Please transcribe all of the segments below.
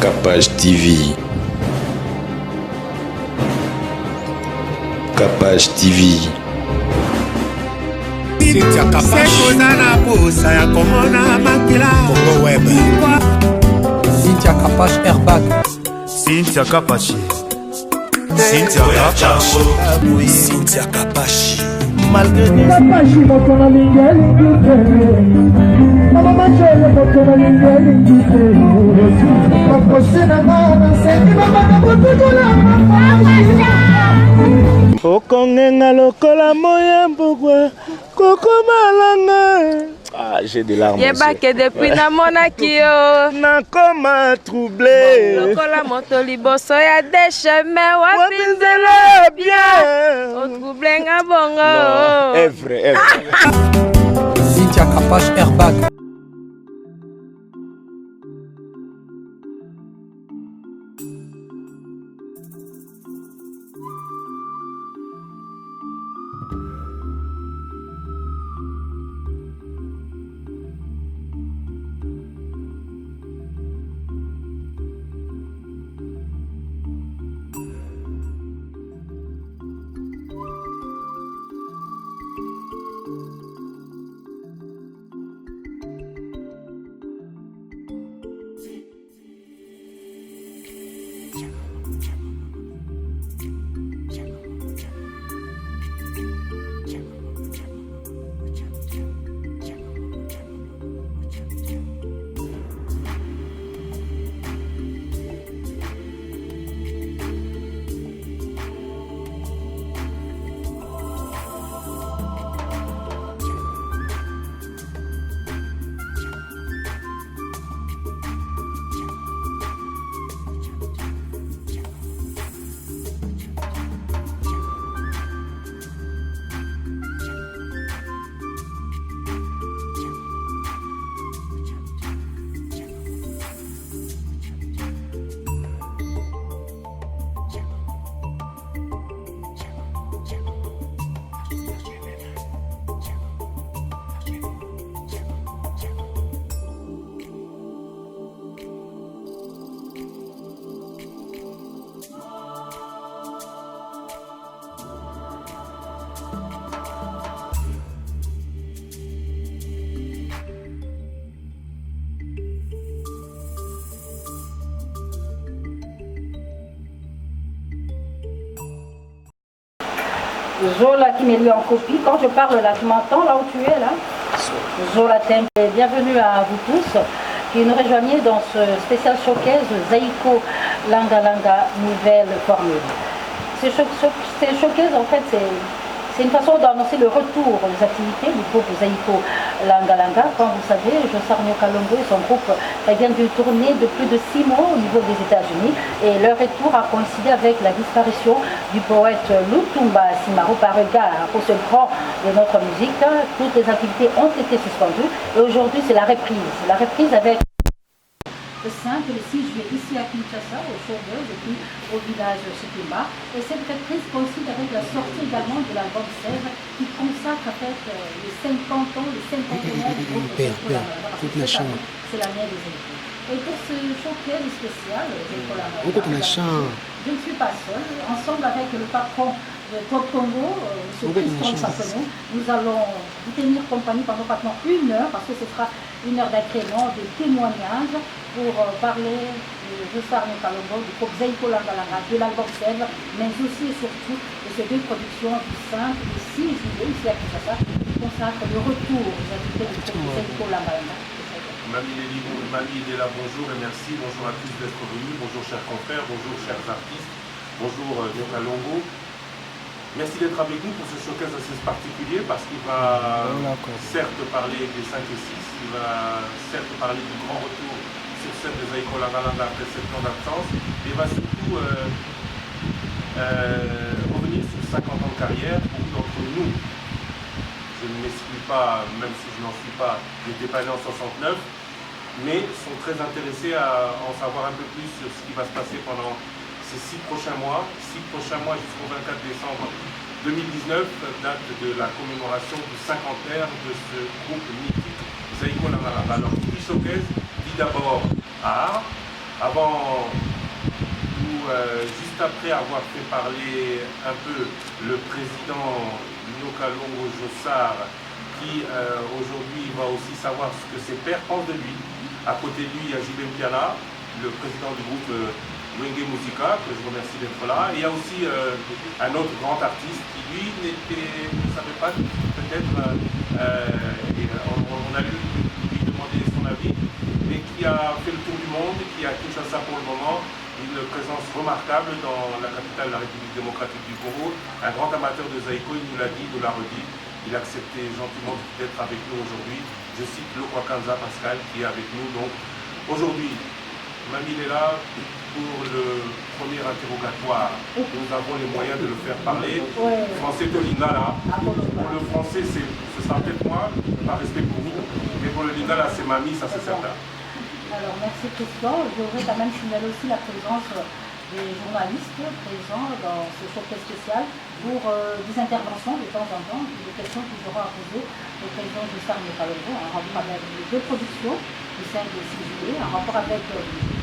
Capage TV. Capage TV. Cynthia Capache. Congo Web. Cynthia Capache Airbag. Cynthia Capache. Cynthia Capache. Cynthia Capache. Capache moto na lingeli ngite. Mama machele moto na lingeli ngite. Makosina mana senti mama na botola. Okongenga lokola moya mbugwe. Koko malanga. Ah, j'ai des larmes. Yebake depuis na monaki yo. Nakoma troublé. Lokola moto liboso ya des chemins Wapinzela bien. O troublé nga bongo. Non, est vrai. Cynthia Capache Airbag. Zola qui m'est lié en copie. Quand je parle là, tu m'entends là où tu es là? Zola Temple. Bienvenue à vous tous qui nous rejoignez dans ce spécial showcase Zaïko Langa Langa nouvelle formule. Ces showcase en fait c'est une façon d'annoncer le retour des activités du groupe Zaïko Langa Langa. Comme vous savez, Josarnio Kalongo et son groupe viennent d'une tournée de plus de 6 mois au niveau des États-Unis et leur retour a coïncidé avec la disparition du poète Lutumba Simaro par regard pour ce grand de notre musique. Toutes les activités ont été suspendues et aujourd'hui c'est la reprise. La reprise avec le 5 et le 6 juillet ici à Kinshasa, au Showgirls et puis au village Chikimba. Et cette reprise coïncide avec la sortie également de l'album 16 qui consacre en fait les 50 ans, les 50 ans du groupe. C'est l'année des élections. Et pour ce showcase spécial, je ne suis pas seule. Ensemble avec le patron de Top Congo, M. Christophe Sapono, nous allons vous tenir compagnie pendant pratiquement 1 heure, parce que ce sera 1 heure d'agrément, de témoignages pour parler de Josarnio Kalongo, du groupe Zaïko Langa Langa, de l'album Sèvres, mais aussi et surtout de ces 2 productions du 5 et du 6 juillet ici à Kinshasa, qui consacrent le retour des activités du groupe Zaïko Langa Langa. Mami est là, bonjour et merci. Bonjour à tous d'être venus. Bonjour chers confrères, bonjour chers artistes. Bonjour Nyoka Longo. Merci d'être avec nous pour ce showcase assez particulier parce qu'il va certes parler des 5 et 6, il va certes parler du grand retour sur scène de Zaïko Langa Langa après 7 ans d'absence, et va surtout revenir sur 50 ans de carrière. Beaucoup d'entre nous, je ne m'exclus pas, même si je n'en suis pas, j'étais pas né en 69, mais sont très intéressés à en savoir un peu plus sur ce qui va se passer pendant ces 6 prochains mois jusqu'au 24 décembre 2019, date de la commémoration du 50aire de ce groupe mythique Zaïko Langa Langa. Alors, qui showcase dit d'abord art, Avant ou juste après avoir fait parler un peu le président Nyoka Longo Jossard, qui aujourd'hui va aussi savoir ce que ses pairs pensent de lui. À côté de lui, il y a Jibem Piana, le président du groupe Wenge Musica, que je remercie d'être là. Et il y a aussi un autre grand artiste qui, lui, ne savait pas, peut-être, on a lui demander son avis, mais qui a fait le tour du monde, qui est à Kinshasa pour le moment, une présence remarquable dans la capitale de la République démocratique du Congo. Un grand amateur de Zaïko, il nous l'a dit, il nous l'a redit. Il a accepté gentiment d'être avec nous aujourd'hui. Je cite Lokwa Kanza Pascal qui est avec nous. Donc aujourd'hui, Mamie est là pour le premier interrogatoire. Nous avons les moyens de le faire parler. Français de Lingala. Pour le français, ce sera peut-être moi, par respect pour vous. Mais pour le Lingala, c'est Mamie, ça c'est certain. Alors merci Christophe. Je voudrais quand même signaler aussi la présence des journalistes présents dans ce showcase spécial pour des interventions de temps en temps, des questions qu'ils auront à poser au président Jossard Nyoka-Longo en rapport avec les deux productions du 5 et 6 juillet, en rapport avec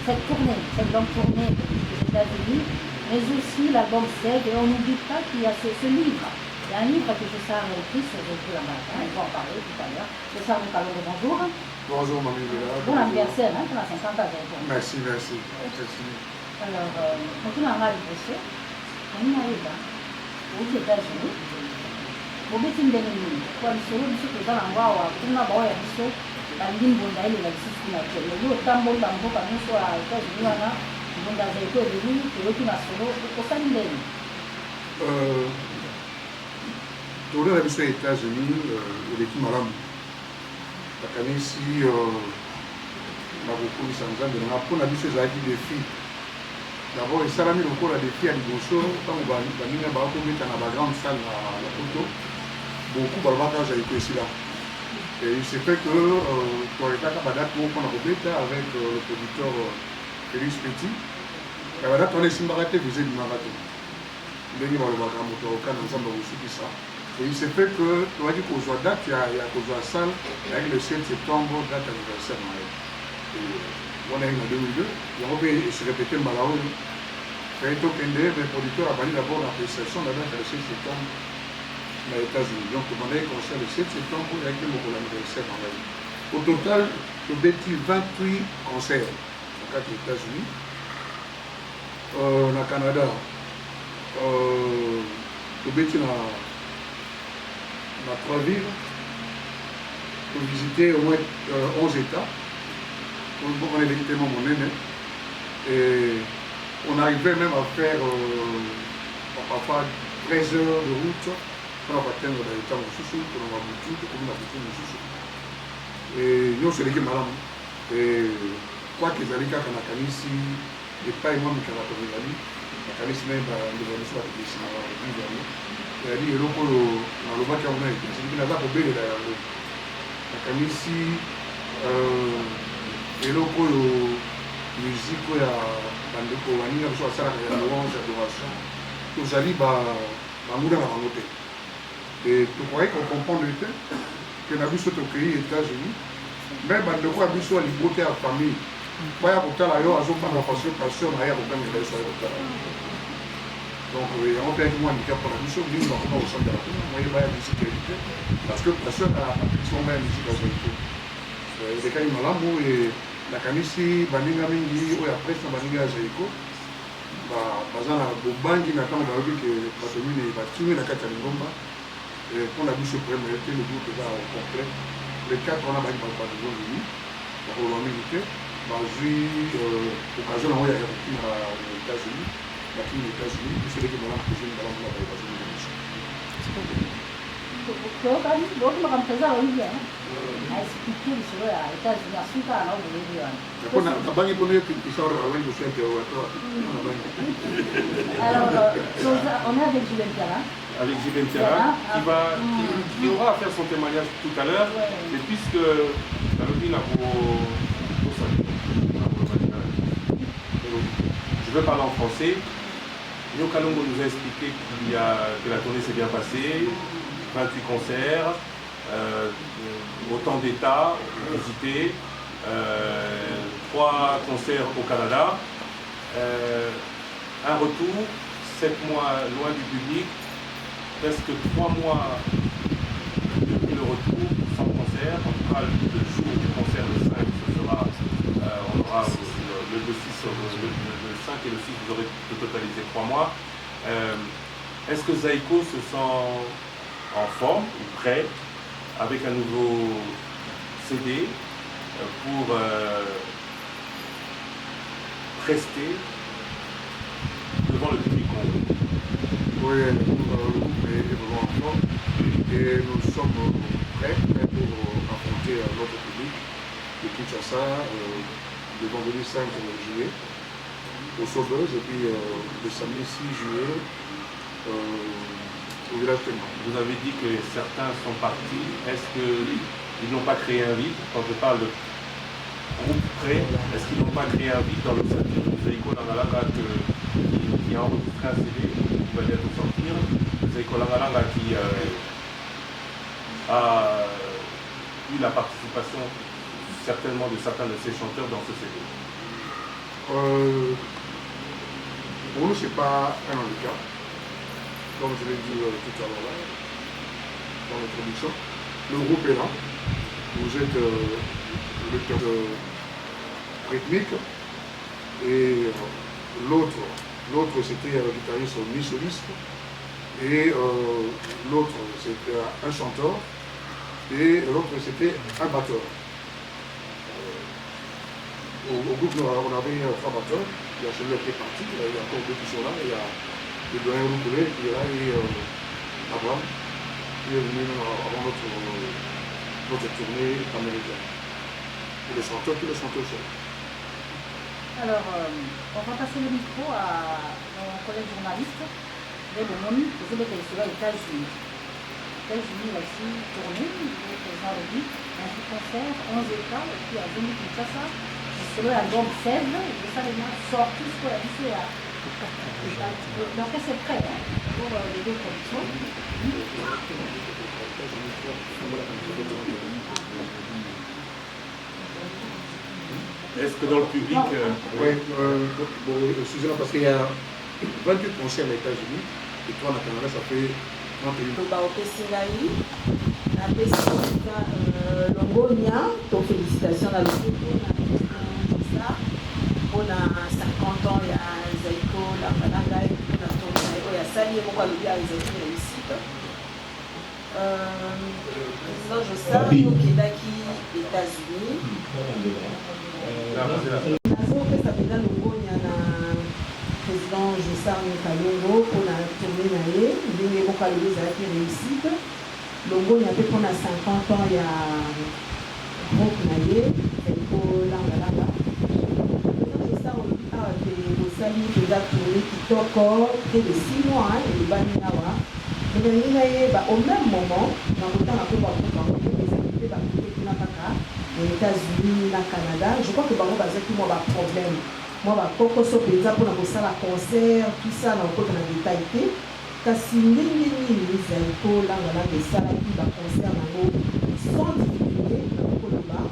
cette tournée, cette longue tournée des États-Unis, mais aussi l'album SEG. Et on n'oublie pas qu'il y a ce livre. Il y a un livre que Jossard a écrit sur le matin, il va en parler tout à l'heure. Jossard Nyoka-Longo, bonjour. Bonjour Mamie Léla. Bon anniversaire, pour la 50 ans. Merci. Alors, quand on a mal bossé, on y arrive aux États-Unis. Au Bétin Benini, quand il se trouve dans l'endroit où on a beau être la ligne bonne d'aller la système actuelle. Il y a autant de gens qui parmi soit aux États-Unis, on a des Zaïko et des lignes qui ont été nationaux au sein de l'année. Tourner la mission aux États-Unis, il est qui madame. La canisse, la beaucoup de Sanzan, on a pour la mission des défis. D'abord, il s'est mis au cours des défis à Liboso, quand on va venir à la grande salle à la photo, beaucoup de bagages a été ici là. Et il s'est fait que pour l'état Kabadat, on a robéta avec le producteur Félix Petit. Kabadat, on est simbarate visé du marathon. Il est venu voir le moteur au Canada, ensemble aussi qui ça. Et il s'est fait que, on va dire qu'au jour date, il y a qu'au jour salle, avec le 7 septembre, date anniversaire. On a eu en 2002, on a se répété Malawi. Quand le producteur a parlé d'abord la prestation de la date du 7 septembre aux États-Unis. Donc, on a eu un concert le 7 septembre avec le mot anniversaire dans la vie. Au total, on a eu 28 concerts dans les États-Unis. Au Canada, on a eu dans 3 villes pour visiter au moins 11 États. On est légitimement mon aîné. Et on arrivait même à faire parfois 13 heures de route pour atteindre l'État de Moussoussou, pour avoir Moussoussou, pour avoir Moussoussou. Et nous, c'est l'équipe madame. Et quoi qu'ils aient qu'à la Canissi, et pas moi, mais qu'à la Canissi, la Canissi même, nous avons soit des dessins à la vie. Il a dit, il y a le bac à mon aide. C'est qu'il n'a pas pour bébé derrière lui. La Canissi, et là, la musique, il y a bandeko, il y a une louange, adoration. Tout ça, il y a un moulin à monter. Et tu croyais qu'on comprend le temps que nous avons sauté au pays aux États-Unis, mais bandeko a vu sur la liberté à la famille. Il y a un hôtel ailleurs, il y a un passion, il y a un hôtel ailleurs. Donc, on fait un handicap pour la mission, nous avons au centre de la famille, il y a une sécurité, parce que la personne a la musique à sécurité. Les cas, il y a et la Canissi, Baninga Mingi, ou après ça, Baninga Zaïko, Bazana Bobangi, Nathan Baobi, que la commune est battue, la Katalingomba, et pour la bouche suprême, le groupe est là au complet. Les 4, on a baillé par le jour de nuit, pour la militaire, occasion d'envoyer à aux États-Unis, la team des États-Unis, puis c'est les qui m'ont empêché de la États-Unis. Donc, je me représente aujourd'hui. À expliquer sur les États-Unis, à ce cas-là, vous voulez dire. Alors, on est avec Jibem Piana. Avec Jibem Piana, qui aura à faire son témoignage tout à l'heure, mais puisque la lobby n'a pas. Je vais parler en français. Nyoka Longo nous a expliqué que la tournée s'est bien passée, 28 concerts, autant d'États visités, 3 concerts au Canada, un retour, 7 mois loin du public, presque 3 mois depuis le retour, sans concert. En tout cas, le jour du concert, le 5, ce sera, on aura le 6, le 5 et le 6, vous aurez totalisé 3 mois. Est-ce que Zaïko se sent en forme ou prêt avec un nouveau CD pour rester devant le public congolais? Oui, le groupe est vraiment en forme et nous sommes prêts pour affronter notre public de Kinshasa le vendredi 5 juillet au Sauveuse et puis le samedi 6 juillet au village Témoin. Vous avez dit que certains sont partis. Est-ce qu'ils n'ont pas créé un vide? Quand je parle de groupe prêt, est-ce qu'ils n'ont pas créé un vide dans l'ossature de Zaïko Langalanga qui a enregistré un CD qui va bientôt sortir? Zaïko Langalanga qui a eu la participation certainement de certains de ses chanteurs dans ce CD. Pour nous, ce n'est pas un handicap. Comme je l'ai dit tout à l'heure dans l'introduction, le groupe est là. Vous êtes le cœur rythmique et l'autre c'était un guitariste mi-soliste et l'autre c'était un chanteur et l'autre c'était un batteur. Au groupe on avait 3 batteurs, il y a celui qui est parti, il y a encore 2 qui sont là, il y a le doyen Roukoulé qui est là et Abraham qui est venu avant notre tournée américaine. Et le chanteur, tout le chanteur seul. Alors, on va passer le micro à mon collègue journaliste, Léo Moni, qui est aux États-Unis. États-Unis, il a aussi tourné, il est présent au but, un petit concert, 11 États, et puis à Zénith Kinshasa, c'est l'album 16, et ça, les mains sortent tout ce qu'on a dit là. L'orchestre est prêt pour les 2 productions. Est-ce que dans le public... Oui, excusez-moi, parce qu'il y a 28 concerts aux États-Unis et 3 au Canada, ça fait 31. Longonia, ton félicitations à on a 50 ans, il y a Zaïko, la Malanga, et puis on a tourné, il y a Sali et Moko Alobi à Zaïko réussite. Président Jossa, Yokedaki, États-Unis. Ça fait Longonia, président Jossa Kalongo, on a tourné l'année, il y a Moko Alobi Zaïko réussite. Longonia, on a 50 ans, il y a groupe Naye, Zaïko, la Malanga. Sali déjà tourné Kitoko dès les 6 mois et le Baninawa. Au même moment, dans le temps les États-Unis, le Canada, je crois que Bango Bazaki moi un problème. Moi Coco Sopeza pour la concert, tout ça dans le côté de la détaillé. Kasi nini Zaïko là voilà des salles qui va concert sans difficulté dans le côté bas.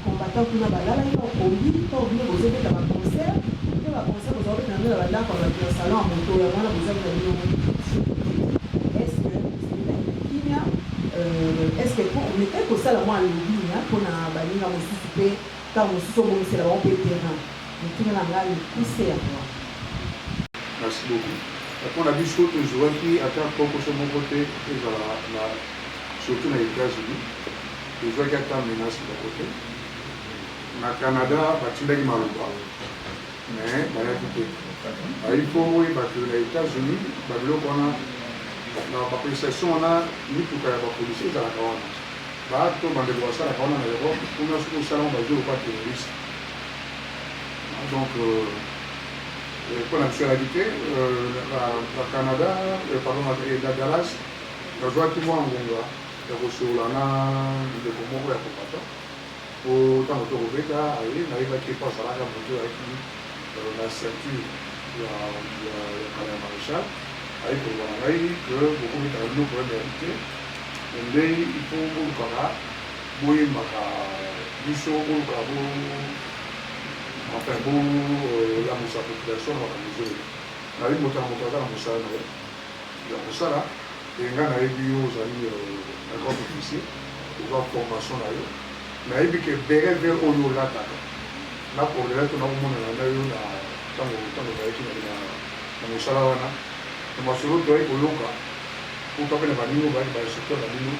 Combattant qui n'a pas là il va au combi, quand vous avez dans le concert. Est-ce que pour le fait que ça la moi le bien pour na balinga mosusu quand mosusu bon c'est la on peut terrain mais tout na nga le pousser à moi. Merci beaucoup. On a vu surtout les joueurs qui attendent pour que ce mon côté surtout dans les États-Unis les joueurs qui attendent menace de côté na Canada batindaki maluba mais il faut que les États-Unis na baprestation wana mituka ya bapolisier ezalaka wana bato bandeko basalaka wana na Europe kuna soki osala bazwi lokola terroriste. Donc pour la nationalité la Canada pardon la Dallas nazwaki mwa ngonga ya kosolola na ndeko moko ya kopata po ntango tokobeta aye nayebaki epa asalaka moto ayaki la ceinture ya kala ya maréchal avec le Wangai, que beaucoup de problèmes de réalité. Et il faut que biso oluka enfin lamusa population na makambo ezolela nayebi moto na moto aza na mosala na ye ya mosala enga nayebi yo ozali un grand officier oza formation na yo nayebi ke bere vere oyo olataka na problème to nakomonana na yo na ntango nayeki na mosala wana na masolo toyei koyoka po tope na baningo bayaki basecteur na bino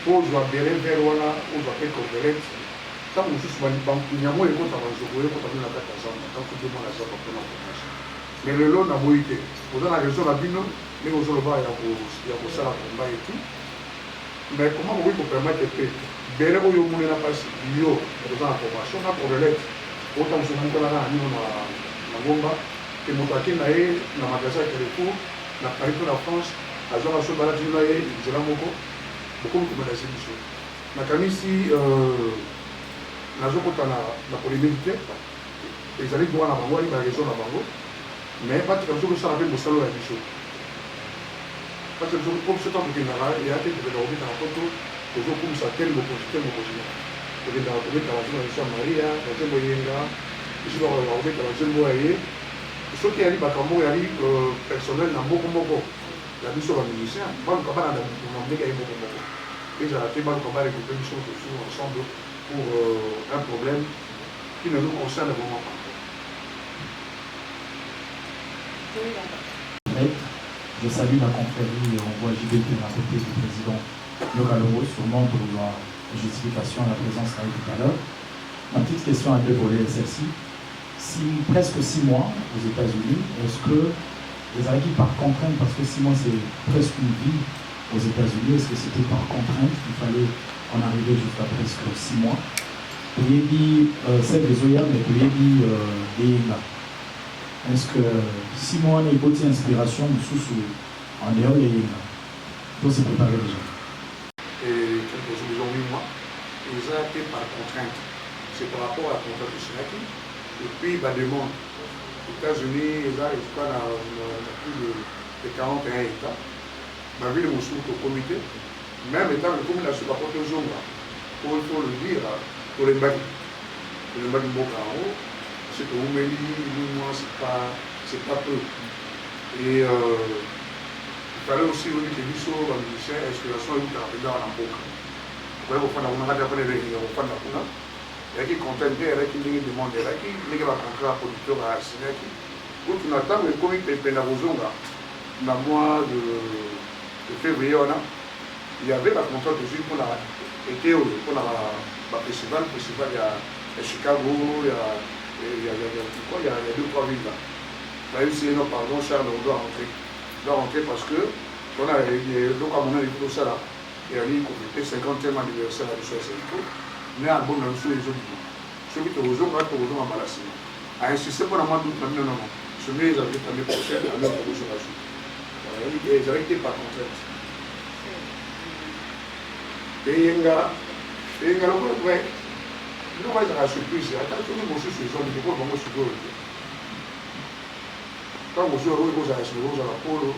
po ozwa bere vere wana ozwa pe coverete ntango mosusu nyamo ekota banzoko ekota bino na kati ya zamba ntango demona zamba mpona formation mais lelo naboyi te oza na raison na bino ndenge ozoloba ya kosala komba etu mais comment bokoki kopermettre pe bere oyo omonela mpasi yo oza na formation na coverete otambusa mokalaka na nino na ngomba ke moto ake na ye na magasin ya Carrefour na Paris to na France azwaka so balati na ye nzela moko bokomi komenase biso nakanisi nazokota na polémique te ezali droit na bango ali baraison na bango mais batika biso kosala mpe mosalo ya biso batika biso po biso ntango tokendaka eya te tokendaka kobetaka poto tozokumisa tel mokonzi te mokonzi tokendaka kobetaka nzembo ya biso ya maria na nzembo eyenga biso bakolaka kobetaka nzembo ya ye soki yali makambo yali personnel na moko ya biso bamusicien baluka bana na ndenge ye moko ezala te baluka barekope biso tosu ensemble pour un problème qui ne nous concerne vraiment pas. Je salue la confrérie et on voit JBT à côté du président Yokaloro, sûrement pour la justification de la présence là tout à l'heure. Ma petite question à deux volets est celle-ci. Presque 6 mois aux États-Unis, est-ce que les acquis par contrainte, parce que 6 mois c'est presque une vie aux États-Unis, est-ce que c'était par contrainte qu'il fallait en arriver jusqu'à presque 6 mois? C'est des Oya, mais est-ce que 6 mois n'est pas inspiration en dehors de Yenga pour se préparer déjà? Et quelques jours, 8 mois, ils ont été par contrainte. C'est par rapport à la contrainte de Shinaki. Et puis, bah, demande. Les États-Unis, ils arrivent pas dans plus de 41 États. Ma ville, mon souk au comité, même étant le comité, je ne suis pas porté aux hommes. Il faut le dire, pour les Mbadi. Pour les Mbadi Mbokaro, c'est que Oumeli, nous, c'est pas peu. Et il fallait aussi le dire que nous sommes dans le lycée, inspiration, et nous avons dans la boca. Vous voyez, on a appris les règles, on a appris la il y a qui contente, il y a qui demande, il y a qui va contrat producteur à Sinaki. Quand on attend le comité Penabozonga, dans le mois de février, il y avait la contrat de juillet pour l'été, pour le festival, il y a Chicago, il y a 2-3 villes là. Là, il y a non, pardon, Charles, on doit rentrer parce que, on a donc à mon avis, tout ça là, il y a eu complété 50e anniversaire à l'USSR. Mais à bon dans les autres ceux qui te rejoignent à Malassi à insister pour la main doute non ce mais ils avaient l'année prochaine à leur proposition la suite ils avaient été par contrainte et Yenga ouais nous va être surprise attention nous aussi sur les gens de quoi vamos sur eux quand vous jouez vous allez sur vous à la polo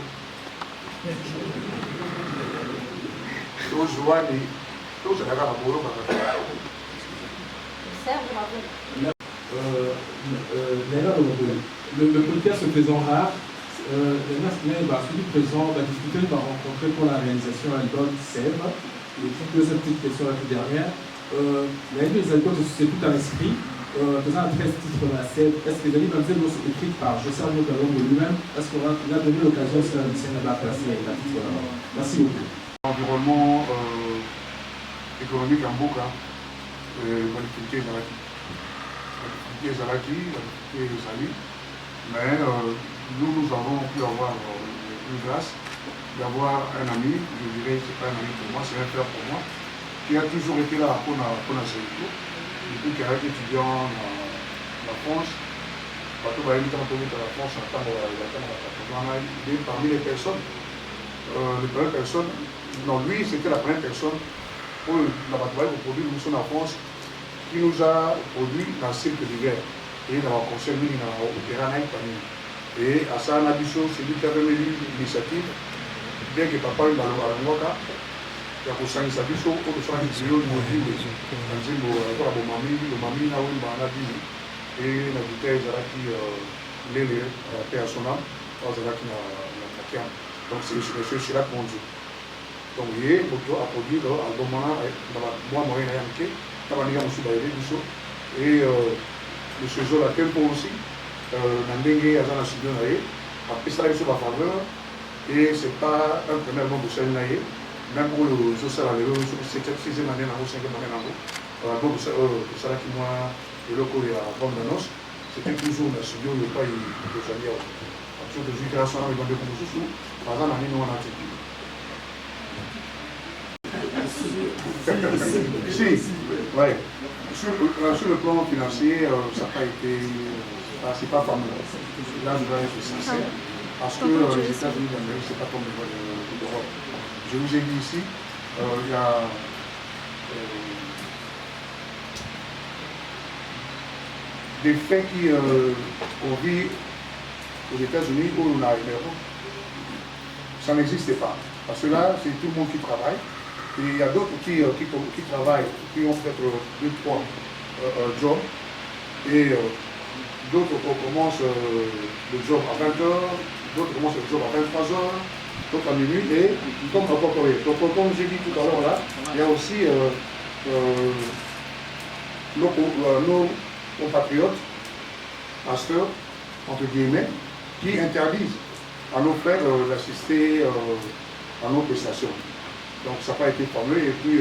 tous jouent tous à la polo le podcast se faisant rare, celui présent va discuter, va rencontrer pour la réalisation album Sèvres. Et toute cette petite question la toute dernière. Les albums c'est tout un esprit. Faisant un 13 titres de la Sèvres, est-ce que les albums sont écrits par José Yokalongo lui-même? Est-ce qu'on a donné l'occasion de faire une scène à la place et la titre? Merci beaucoup. L'environnement économique en Boka. Difficulté Zalaki, mais nous avons pu avoir une grâce d'avoir un ami, je dirais que ce n'est pas un ami pour moi, c'est un frère pour moi, qui a toujours été là pour la sécurité, depuis qu'il a été étudiant en France, partout à la France, il est parmi les personnes, non lui c'était la première personne pour la bataille pour produire nous en France, qui nous a produit dans le cycle de guerre. Et dans le conseil au terrain. Et à ça, on a dit chose, c'est lui qui avait mis l'initiative, bien que papa est dans le Waka, ya kosangisa biso oyo tosalaki bilolo mobile na nzembo lokola bomami na wemba na bini e na vitele ezalaki lele pe ya sonam azalaki na kakiam donc c'est monsieur Chirac Mondiou donc ye moto aproduire album wana na bamwa moyen na ya moke na baninga mosusu bayele biso et monsieur Zola Tempo aussi na ndenge aza na studio na ye apesala biso bafaveur et c'est pas un premier album bosali na ye même oyo ezosala lelo sixième année nango cinquième année nango album tosalaki mwa eloko ya bande d'annonce c'était toujours na studio oyo epai tozali awa so tozwi grâce wana ebandeko mosusu baza na nini wana te si ouais sur le plan financier ça n'a pas été c'est pas fameux là je dois être sincère parce que les États-Unis d'Amérique c'est pas comme l'Europe. Je vous ai dit ici, il y a des faits qui on vit aux États-Unis où on a émergé. Ça n'existait pas. Parce que là, c'est tout le monde qui travaille. Et il y a d'autres qui travaillent, qui ont peut-être 2-3 jobs. Et d'autres commencent le job à 20h, d'autres commencent le job à 23h. Donc à minuit, et comme j'ai dit tout à l'heure là, il y a aussi nos compatriotes, pasteurs, entre guillemets, qui interdisent à nos frères d'assister à nos prestations. Donc ça n'a pas été fameux. Et puis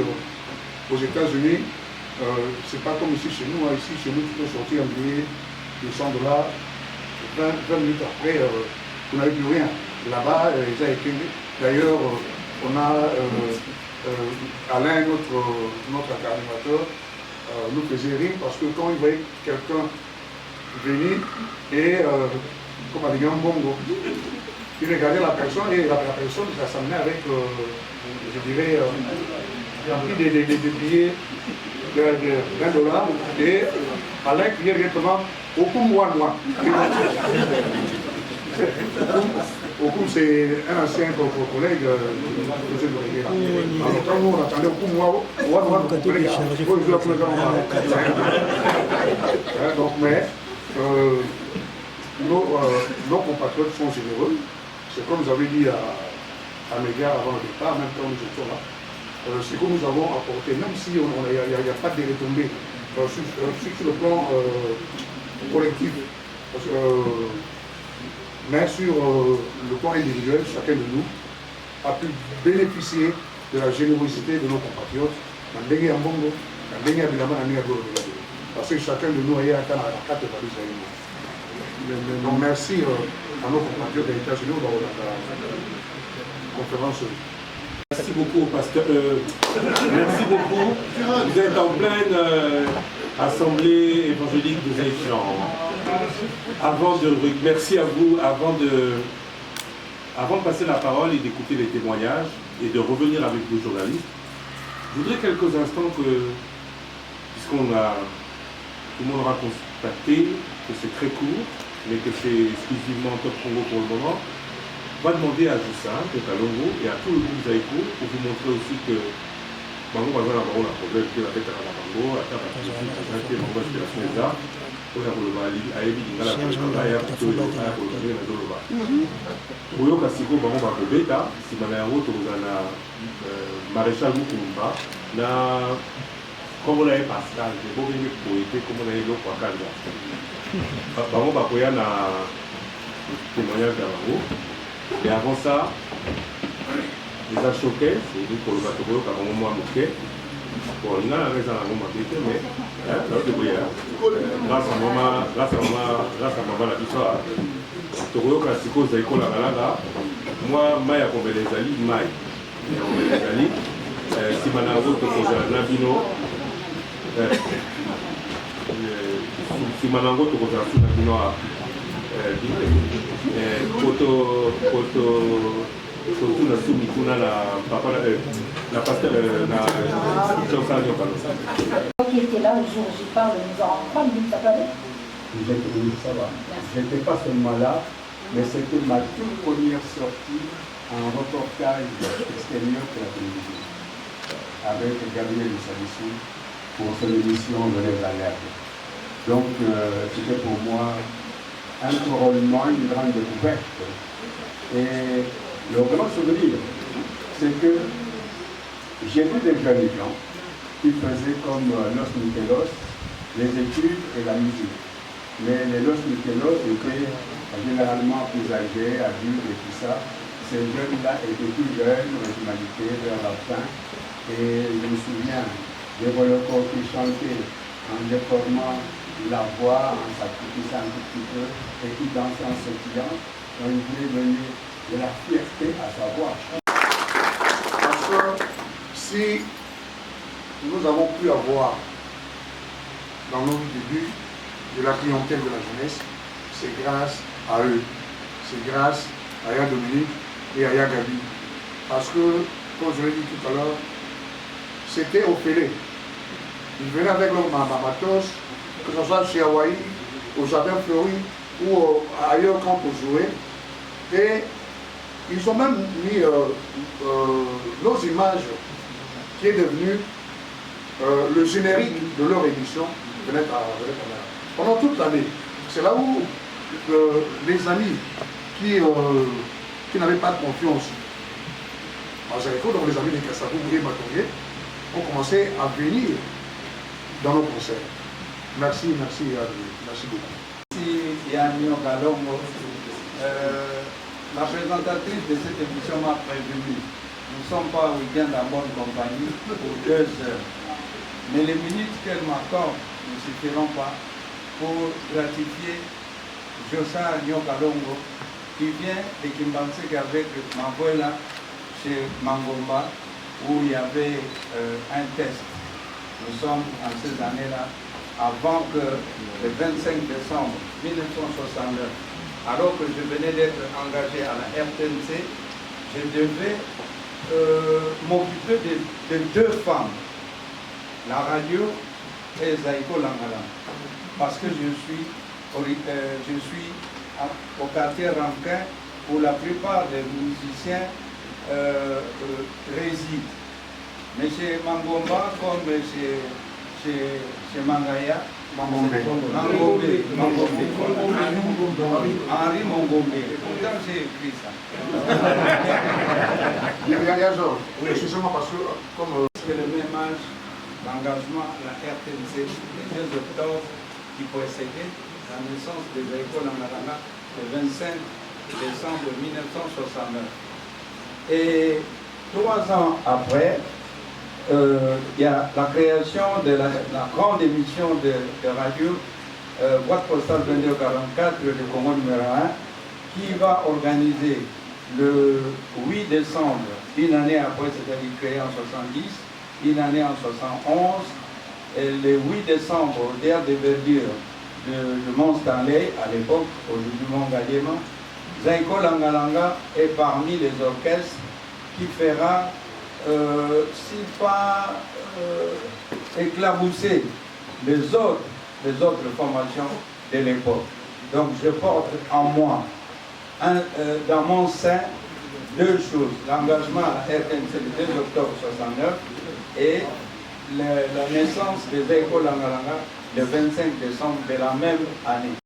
aux États-Unis, c'est pas comme ici chez nous. Hein. Ici chez nous, tu peux sortir un billet de $100, 20 minutes après, vous n'avez plus rien. Là-bas, ils ont été. D'ailleurs, on a Alain, notre animateur, nous faisait rire parce que quand il voyait quelqu'un venir et comme avec un bongo, il regardait la personne et la personne s'amenait avec, je dirais, rempli des billets de $20 et Alain criait directement au coup moi. Okum, c'est un ancien collègue de alors quand nous on attendait Okum donc mais nos compatriotes sont généreux. C'est comme vous avez dit à mes gars avant le départ, même quand nous étions là, c'est que nous avons apporté, même si il n'y a pas de retombées sur le plan collectif. Parce que, mais sur le plan individuel, chacun de nous a pu bénéficier de la générosité de nos compatriotes. Parce que chacun de nous a eu un cas à 4 valises. Donc merci à nos compatriotes des États-Unis dans la conférence. Merci beaucoup, pasteur. Merci beaucoup. Vous êtes en pleine assemblée évangélique de Zéchan. Merci à vous. Avant de passer la parole et d'écouter les témoignages et de revenir avec vos journalistes, je voudrais quelques instants puisqu'on tout le monde aura constaté que c'est très court, mais que c'est exclusivement Top Congo pour le moment, on va demander à Jussin, à Longo et à tout le groupe Zaïko pour vous montrer aussi que Bango va avoir un problème que la tête à la Bango, à table à la oyoka siko bango bakobeta nsima na yango tokozala na maréchal Mukumba na kombo na ye Pascal ebobenge boye te kombo na ye eloko akanja bango bakoya na témoignage ya bango et avant ça eza showcase ebi koloba tokoyoka bango mwa moke bon nga na eza nango mabe te mais naotekoya grâce à mama na biso tokoyoka sikoyo ozali kolakalaka mwa mai ya komela ezali mai ya komela ezali nsima na yango tokozala na bino nsima na yango tokozala su na bino totuna su mituna na papa na pasteur na Jean-Charles Nyokalo. Qui était là le jour où j'y parle, nous en pas minutes, ça va aller? Ça va. J'étais pas seulement là, mais c'était ma toute première sortie en reportage extérieur pour la télévision. avec Gabriel Salissou pour son émission de les alertes. Donc c'était pour moi un couronnement, une grande découverte. Et le grand souvenir, c'est que j'ai vu des jeunes gens qui faisaient comme Los Michelos, les études et la musique. Mais les Los Michelos étaient généralement plus âgés, adultes et tout ça. Ces jeunes-là étaient plus jeunes, régimalités vers la fin. Et je me souviens des volocos qui chantaient en déformant la voix, en sacrifiant un tout petit peu, et qui dansaient en sautillant. Donc ils voulaient donner de la fierté à sa voix. Parce que si nous avons pu avoir dans nos débuts de la clientèle de la jeunesse, c'est grâce à eux. C'est grâce à Ya Dominique et à Ya Gabi. Parce que, comme je l'ai dit tout à l'heure, c'était au Félé. Ils venaient avec leur matos, que ce soit chez Hawaï, au Jardin Fleuri ou ailleurs quand on jouait. Et ils ont même mis nos images qui est devenu le générique de leur émission pendant toute l'année. C'est là où les amis qui n'avaient pas de confiance, donc les amis de Kassabou et Matongué, ont commencé à venir dans nos concerts. Merci beaucoup. Merci Yannick Kalongo. La présentatrice de cette émission m'a prévenu. Nous ne sommes pas au week-end en bonne compagnie pour 2 heures. Mais les minutes qu'elle m'accorde ne suffiront pas pour gratifier Josa Nyokalongo qui vient de Kimbansek avec Mangola chez Mangomba où il y avait un test. Nous sommes en ces années-là avant que le 25 décembre 1969, alors que je venais d'être engagé à la RTNC, je devais m'occuper de 2 femmes, la radio et Zaïko Langalang, parce que je suis au quartier Rankin où la plupart des musiciens résident. Mais chez Mangomba comme chez Mangaya, Henri Mongombe. Pourtant j'ai écrit ça. Excusez-moi parce que comme c'est le même âge d'engagement à la RTNC, le 2 octobre qui précédait la naissance des écoles en Marana le 25 décembre 1969. Et 3 ans après, il y a la création de la grande émission de radio boîte postale 2244 de Congo numéro 1 qui va organiser le 8 décembre, une année après, c'est-à-dire créé en 70, une année en 71, et le 8 décembre, au théâtre de verdure de Mont Stanley, à l'époque, aujourd'hui Mont Galiema, Zaïko Langalanga est parmi les orchestres qui fera si pas éclabousser les autres formations de l'époque. Donc je porte en moi, dans mon sein, 2 choses. L'engagement à la RTNC le 2 octobre 69 et la naissance des écoles Langalanga le 25 décembre de la même année.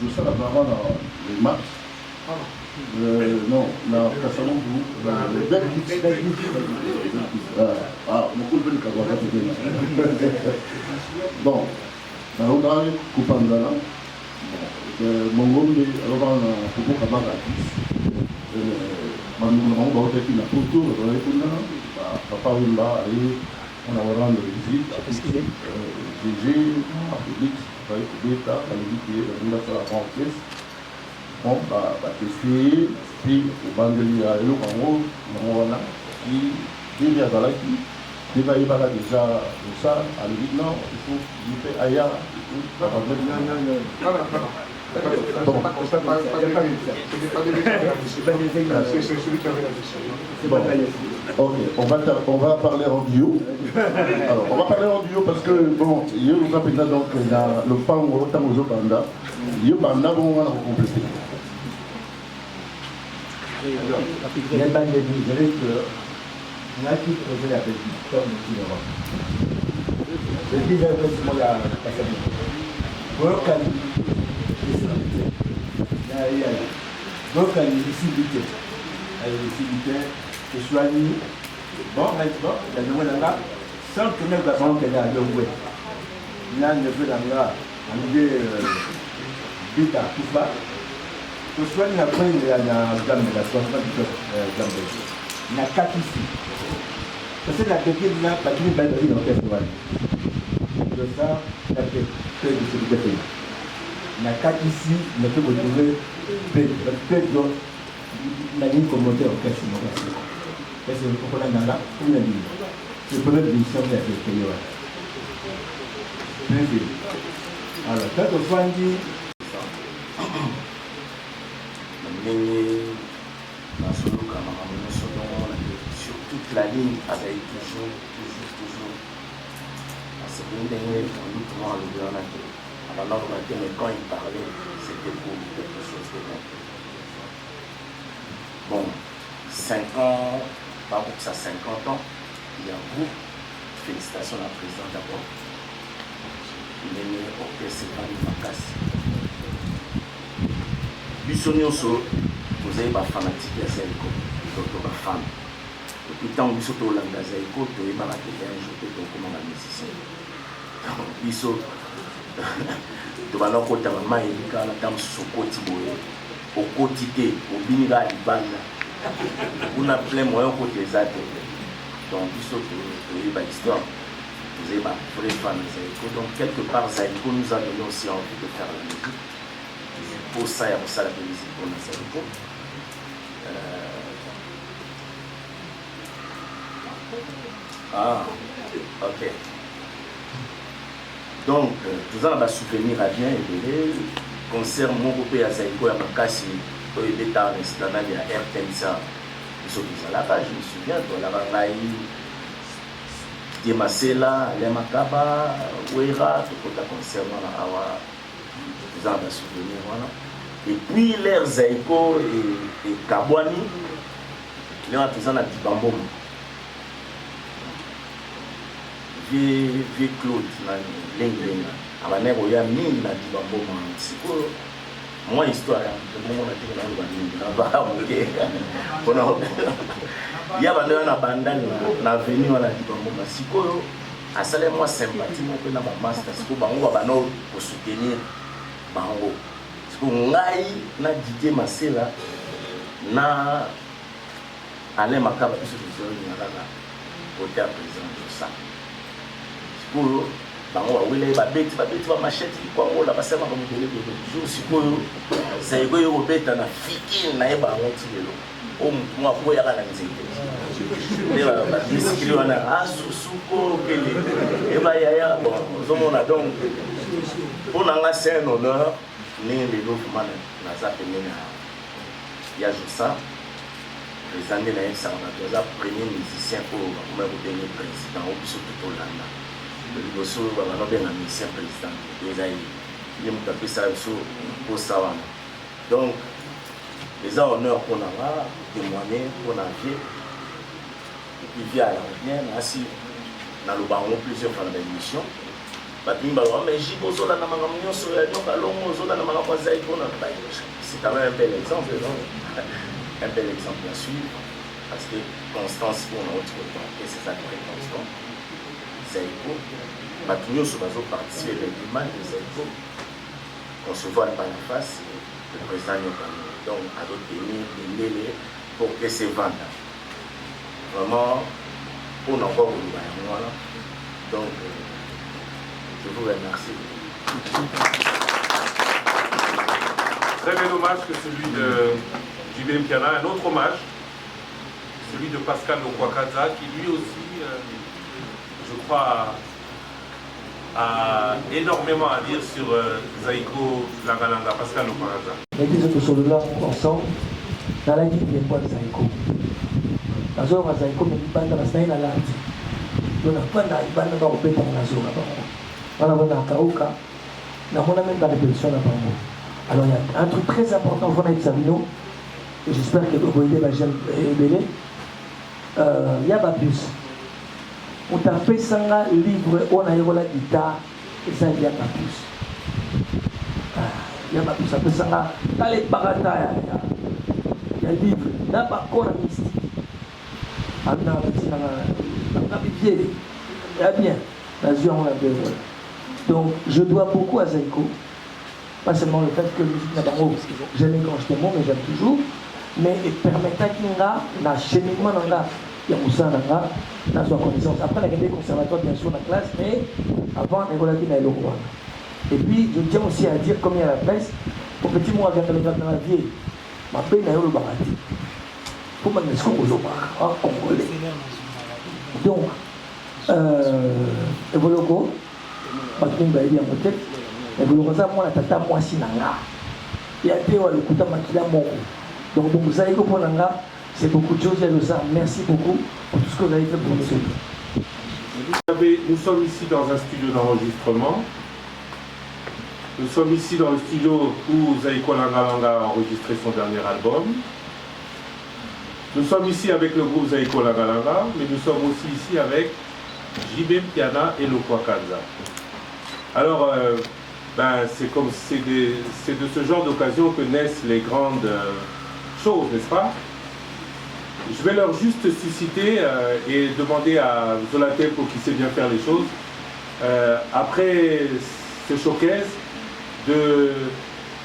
Je sais la parole dans les matchs. Non, la Kassamou, bon, na Rogari, Kupandala, Mongombe, Rogan, Kupo Kabaka, Manou, Bauteki, la Poutou, Papa Wimba, on a rendu visite, GG, Félix, Beta, Kaliki, la Francaise. Bon, bah, tester, puis au bandeli à l'eau en haut, qui déjà dans la qui, déjà il va là déjà ça, à lui non, il faut lui faire ailleurs, il faut. Bon. Ok, on va parler en duo. Alors, on va parler en duo parce que, bon, il y a donc le pan au temps aux autres bandas. Il y a banda, bon, on va compléter. Il y a un bandit, je dirais que on a tout posé la petite forme ici en Europe. Je dis effectivement la passabilité. Broken, visibilité. Je suis allé, bon, maintenant, la demande là, sans que même la banque est là, le web. Là, ne veut là, on dit, vite à tout bas. Je suis allé après, il y a la gamme de la soirée, il y a 4 ici. Parce que la technique là, pas de batterie dans le festival. De ça, la technique de sécurité. Il y a 4 ici, mais que vous trouvez peut-être dans la ligne communautaire au festival. C'est le problème dans là, où il y a dit. C'est le problème de l'émission de la festival. Alors, quand on voit dit, sur toute la ligne, avec toujours. C'est une dernière pour le mais quand il parlait, c'était pour quelque chose de bon. Bon, 5 ans, pas pour ça 50 ans, il y a vous. Félicitations à la présidente d'abord. Il est né au P.C.P.A.N. Makassi. Bissonioso, vous avez des fanatiques à Zaïko, d'autres fans. Depuis tant que vous êtes au Langa Zaïko, vous avez un jour comme un musicien. Biso, tu vas nous côté maman et quand la dame sur côté boye, au quotidien, au binga ibanga, on a plein moyen côté zate. Donc biso tu es histoire, vous avez ma vraie fan Zaïko. Donc quelque part Zaïko nous a donné aussi envie de faire la musique. Pour ça, il y a pour ça la musique pour nous Zaïko. Ah, ok. Donc, tout ça, on va souvenir à bien et concert mon groupe à Zaïko à Makassi, au Bétar, l'instant, il y a RTNSA, je me souviens, dans la Rangaï, Dimasela, Lemakaba, Ouera, tout le concert, tout ça, on va souvenir. Et puis, l'air Zaïko et Kabouani, il y a tout ça, on a dit Bambom. Vieux Claude, Lengleng, à ma mère, il y a mille na dit Bambom. C'est quoi? Moi, histoire, tout le monde a dit que il y a un abandon, na venu à la dit Bambom. C'est quoi? À ça, moi, sympathie, moi, que na ma master, c'est quoi? Bango, pour soutenir Bango. C'est quoi? Ngai, na Didier Masela, na Alain Makaba, puisque je suis voté à président de ça. Pour bango wele ba beti ba machette kwa ngola ba sema ba mudele de jour sikoyo Zaïko yo beta na fiki na eba ngoti lelo o mwa ko ya kana nzete ne ba disikili wana asusuko kele eba ya bon zomona donc pour nga c'est un honneur ni lelo fumana na za pemena ya Josa président de la Salvador za premier musicien pour me donner président au biso tout Hollande. Le Liboso va bien un musicien président. Il m'a tapé ça pour ça. Donc, les honneurs qu'on a témoigné, qu'on a vu, et puis via la revenir, ainsi, dans le baron plusieurs fois dans l'émission. C'est quand même un bel exemple, un bel exemple à suivre, parce que Constance, on a autre temps, et c'est ça qui est constant. Zaïko, Matunyo Soubazo participe à l'image de Zaïko, qu'on se voit par la face, le président Nyokano, donc à d'autres pays, pour que c'est vendu. Vraiment, on a encore eu voilà. Donc, je vous remercie. Très bel hommage que celui de JB Mpiana. Un autre hommage, celui de Pascal Lokwakaza, qui lui aussi, je crois, a énormément à dire sur Zaïko Langalanga, Pascal Lokwanza. Mais disons que sur le plan ensemble, dans la vie, il y a quoi de Zaïko? La zone à Zaïko, mais il parle de la scène à l'arti. Donc, on a pas d'Ibana dans le pays dans la zone. On a un Kaouka, on a même dans les positions à Bango. Alors, il y a un truc très important, on a dit Sabino, et j'espère que vous voyez la jeune Bélé. Il y a pas plus. On t'a fait ça livre, on a eu la guitare, et ça, il n'y a pas plus. Il n'y a pas plus. Ça fait ça dans les baratas, il y a livre, dans le corps mystique. Il y a bien. Donc, je dois beaucoup à Zaïko. Pas seulement le fait que le musique n'a pas haut, j'aimais quand j'étais bon, mais j'aime toujours. Mais il permet à cheminement il y a Moussa Nanga, dans sa connaissance. Après, il y a des conservatoires, bien sûr, dans la classe, mais avant, il y a des Rwanda. Et puis, je tiens aussi à dire, comme il y a la presse, au petit mot, avec la vie, ma peine est le barati. Pour moi, je suis congolais. Donc, et voilà, je vais dire en tête, et vous avez moi, la tata, moi, si nanga. Et après, le coup de maquilla, mon. Donc, vous avez compris, c'est beaucoup de choses, je ça. Merci beaucoup pour tout ce que vous avez fait pour nous. Nous sommes ici dans un studio d'enregistrement. Nous sommes ici dans le studio où Zaïko Langalanga a enregistré son dernier album. Nous sommes ici avec le groupe Zaïko Langalanga, mais nous sommes aussi ici avec JB Piana et Lokwanza. Alors, c'est de ce genre d'occasion que naissent les grandes choses, n'est-ce pas? Je vais leur juste susciter et demander à Zolatempo, qui sait bien faire les choses, après ce showcase,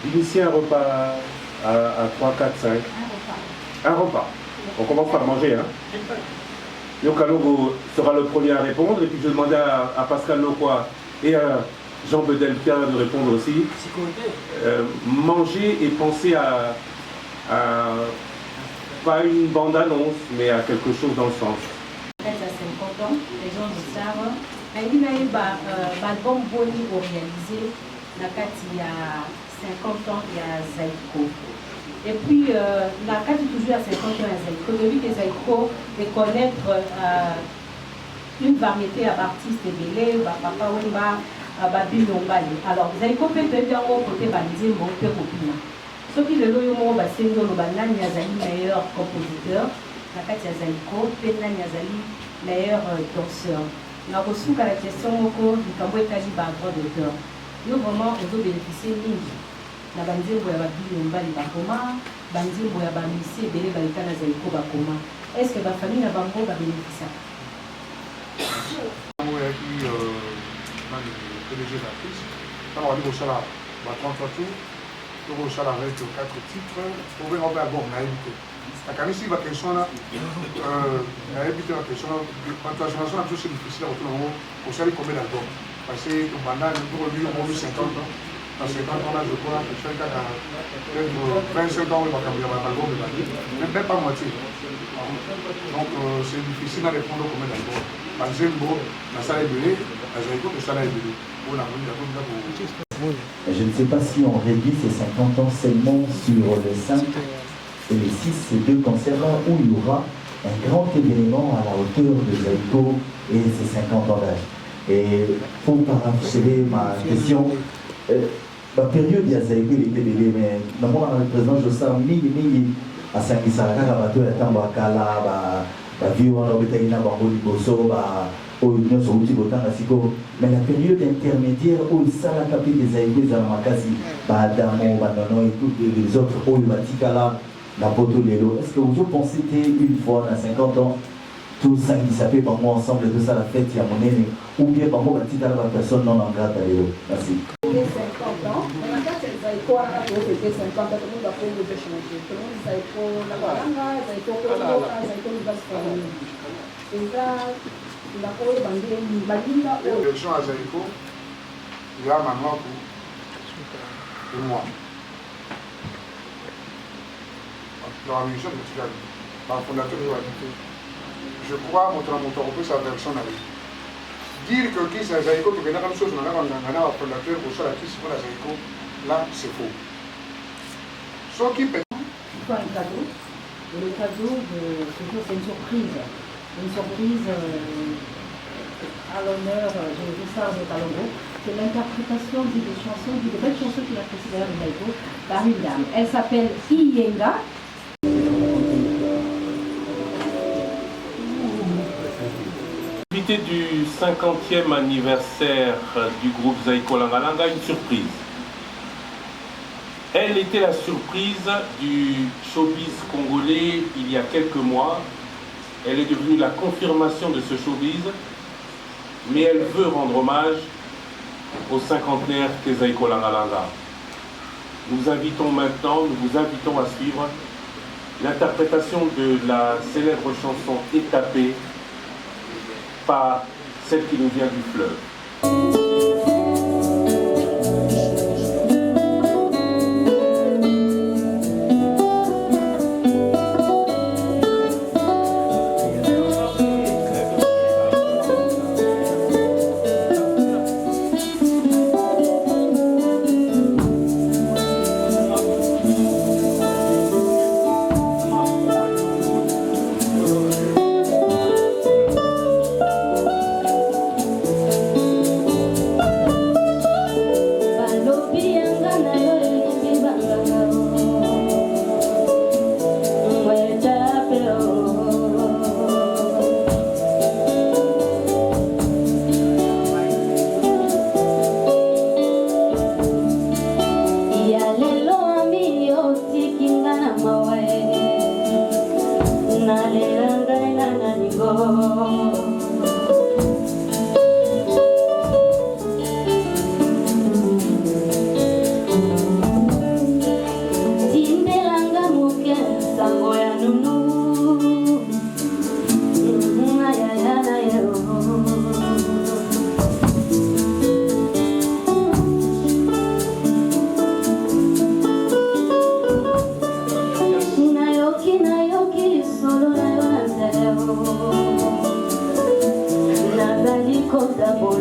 d'initier un repas à 3, 4, 5. Un repas. On commence par manger. Hein. Yokalongo sera le premier à répondre, et puis je vais demander à Pascal Lokwa et à Jean Bedel-Pierre de répondre aussi. Manger et penser à pas une bande-annonce, mais à quelque chose dans le sens. À 50 ans, les gens le savent. Il y a eu l'album Boni réalisé, il y a 50 ans, il y a Zaïko. Et puis, la carte toujours à 50 ans, il y a Zaïko. Depuis que Zaïko de connaître une variété d'artistes belés, Papa Wemba, Babi Lombali. Alors, Zaïko peut être en côté Bandé, mon père Opina. Ce qui est le loyaume, c'est le meilleur compositeur, la carte Zaïko, Penani Azali, meilleur danseur. Nous avons reçu la question du Cambodge Kaliba, droit d'auteur. Nous vraiment, on doit bénéficier de la Bandé Boyababi Lombali Bakoma, Bandé Boyabamisi, Bélé Balikana Zaïko Bakoma. Est-ce que la famille n'a pas bénéficié? Moi, qui est le d'artiste, alors on dit au salaire, 30 tout. Pour le salaire avec 4 titres, pour voir un album, on a évité. La canisse, la question là, on a évité la question là, quand la génération a toujours c'est difficile à retrouver au salaire combien d'albums. Parce que au bandage, pour lui, on a eu 50 ans. À 50 ans là, je crois que chacun a 25 ans, il va cambier l'album, même pas moitié. Donc c'est difficile à répondre combien d'albums. Par exemple, la salle est belée, la Zaïko, la salle est belée. Je ne sais pas si on réduit ces 50 ans seulement sur les 5 et les 6, ces deux concerts où il y aura un grand événement à la hauteur de Zaïko et ses 50 ans d'âge. Et pour parachever ma question, la période de Zaïko il était bébé, mais dans mon président Jossam, Mini, à Sangisaka, Bato, la Tambakala, la vie où on a été dans le Bosso, mais la période intermédiaire où il s'est capté des aïeux à la Makasi, Badamo, Bandano et toutes les autres, où il va là, la poto Lelo. Est-ce que vous pensez une fois dans 50 ans, tout ça qui s'appelle par moi ensemble, tout ça la fête, il y a mon aîné, ou bien par moi, la personne non en grade à Lelo? Merci. 50 ans, on a quatre Zaïko, on a fait 50 ans, tout le monde a fait le changer. Tout le monde Zaïko, la Balanga, Zaïko, Zaïko, Zaïko, et là, l'élection à Zaïko, il y a Manoa pour moi. Dans la mission de Tigani, par le fondateur de l'Ouani. Je crois que mon européen, c'est la version avec. dire que qui ça Zaïko tu viens comme chose on a un fondateur pour ça la qui c'est la Zaïko là c'est faux. Ce qui peut il faut un cadeau. Et le cadeau, toujours, c'est une surprise. Une surprise à l'honneur de Gustave Talongo. C'est l'interprétation d'une chanson, d'une belle chanson qu'il a précisée de Zaïko par une dame. Elle s'appelle Iyenga. Invité du 50e anniversaire du groupe Zaïko Langalanga, une surprise. Elle était la surprise du showbiz congolais il y a quelques mois. Elle est devenue la confirmation de ce showbiz, mais elle veut rendre hommage au cinquantenaire de Zaïko Langalanga. Nous vous invitons à suivre l'interprétation de la célèbre chanson Étapée par celle qui nous vient du fleuve.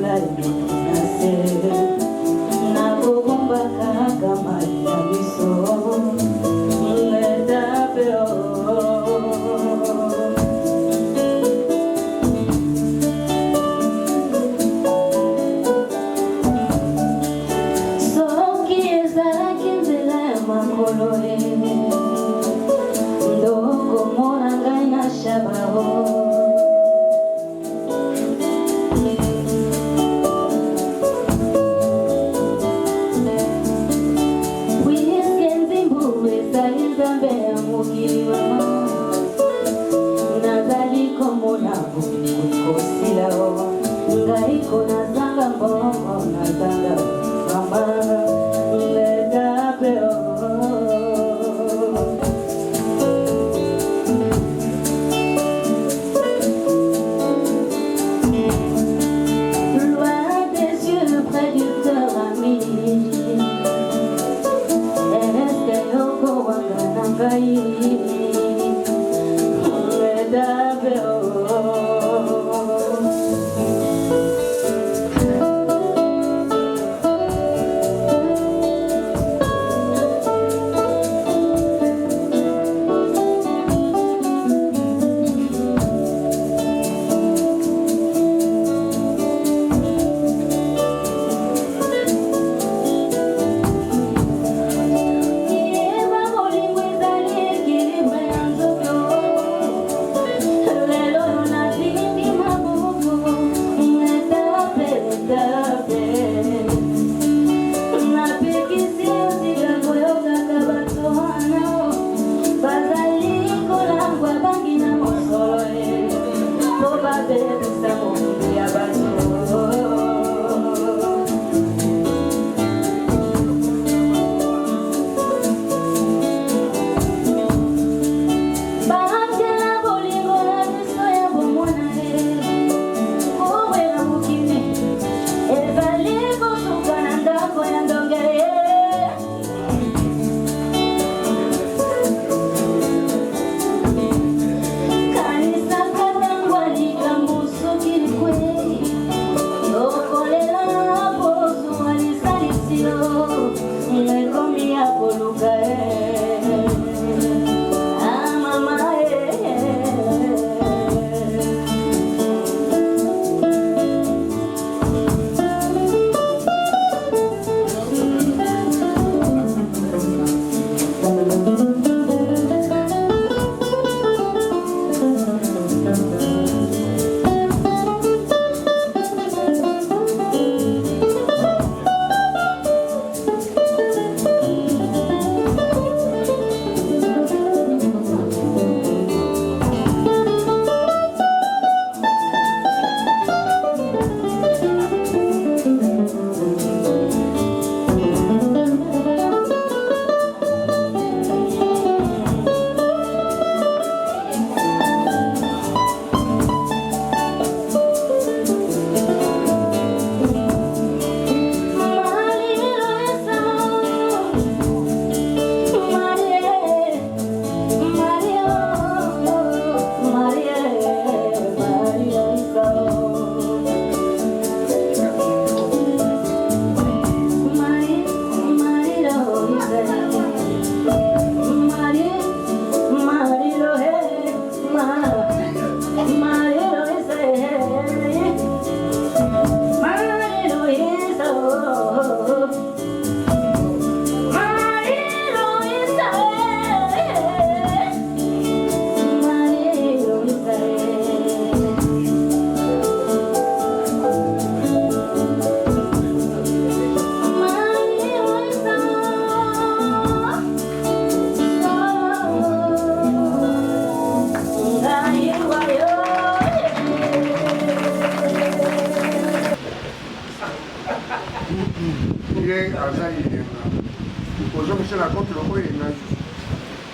Let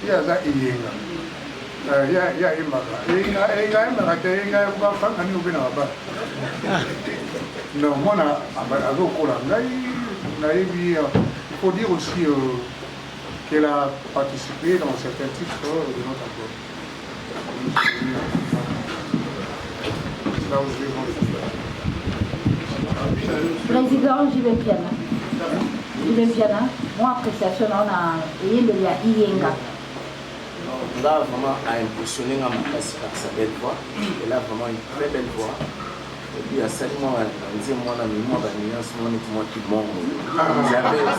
ya za iyenga ya imaka inga te inga kwa fanga ni ubina ba non mona azokola ngai nayebi il faut dire aussi qu'elle a participé dans certains titres de notre album. C'est là où je vais Président Jibin Piana, mon appréciation on a Iyenga. Là, vraiment, a impressionné ma place par sa belle voix. Elle a vraiment une très belle voix. Et puis, à 7 mois, elle dit moi, la mémoire, moi qui monte.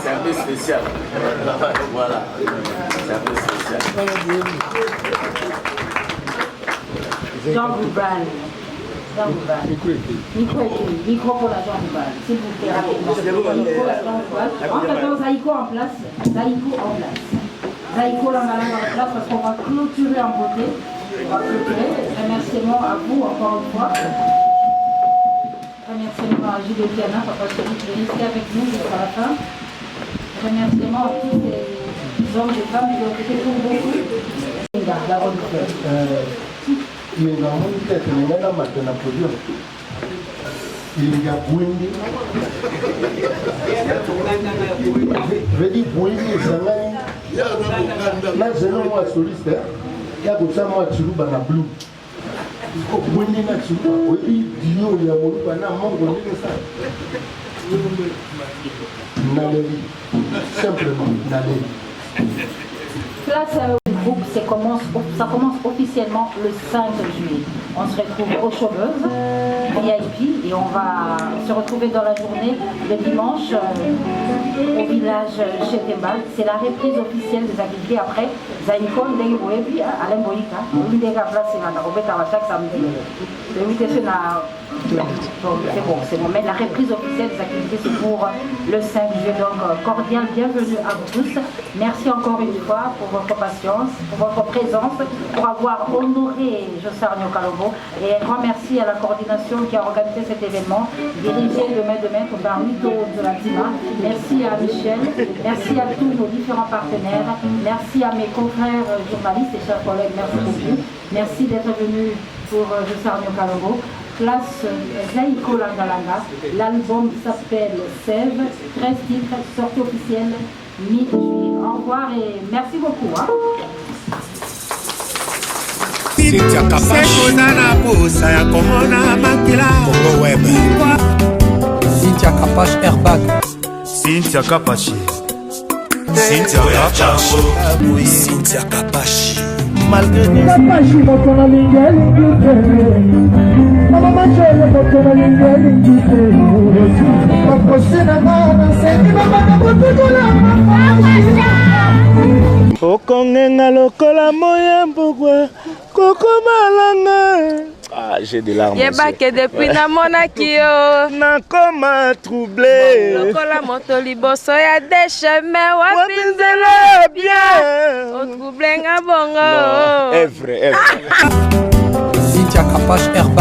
C'est un peu spécial. Voilà. C'est un peu spécial. Jean Boubal. Micro pour la Jean Boubal. S'il vous plaît, rapidement. En fait, Zaïko en place. Zaïko en place parce qu'on va clôturer en beauté. On va clôturer. Remerciements à vous encore une fois. Remerciements à Gilles Piana, papa Chéri, qui est resté avec nous jusqu'à la fin. Remerciements à tous ces hommes et femmes qui ont été pour beaucoup. La redoute. Il y a une tête, il y a un matin à produire. Il y a Bouindi. Je dis Bouindi, c'est là, je n'ai pas soliste. Il y a comme ça, moi, tu loues dans la blue. Bouindi, na tu loues. Oui, Dio, il y a mon loup, na mon loup, ça. Nalévi. Simplement, Nalévi. Place au groupe, ça commence officiellement le 5 juillet. On se retrouve aux Chauveuses, VIP, et on va se retrouver dans la journée le dimanche au village chez Tembal. C'est la reprise officielle des activités après Zaïko, Ndengoebi, Alain Bolika. On est place chaque samedi. C'est bon, c'est bon. Mais la reprise officielle des activités, c'est pour le 5 juillet. Donc, cordial bienvenue à vous tous. Merci encore une fois pour votre patience, pour votre présence, pour avoir honoré Josarnio Kalongo. Et un grand merci à la coordination qui a organisé cet événement, dirigé de main de maître par Mito de la Dima. Merci à Michel, merci à tous nos différents partenaires, merci à mes confrères journalistes et chers collègues, merci beaucoup. Merci d'être venus pour Josarnio Kalongo. Place Zaïko Langalanga. L'album s'appelle Sève, 13 titres, sortie officielle mi-juillet. Au revoir et merci beaucoup. Cynthia Kapash Congo Web Cynthia Kapash Airbag Cynthia Kapashi Cynthia Kapashi Malgré Kapashi motona lingeli ngite Mama machele motona lingeli ngite Makosina mana seni mama na motona Okongenga lokola moya mbugwe Koko malanga. Ah, j'ai des larmes. Yeba que depuis na monaki yo. Nakoma troublé. Lokola moto liboso ya des chemins wapinzela bien. O troublé nga bongo. Non, est vrai. Cynthia Kapash Airbag.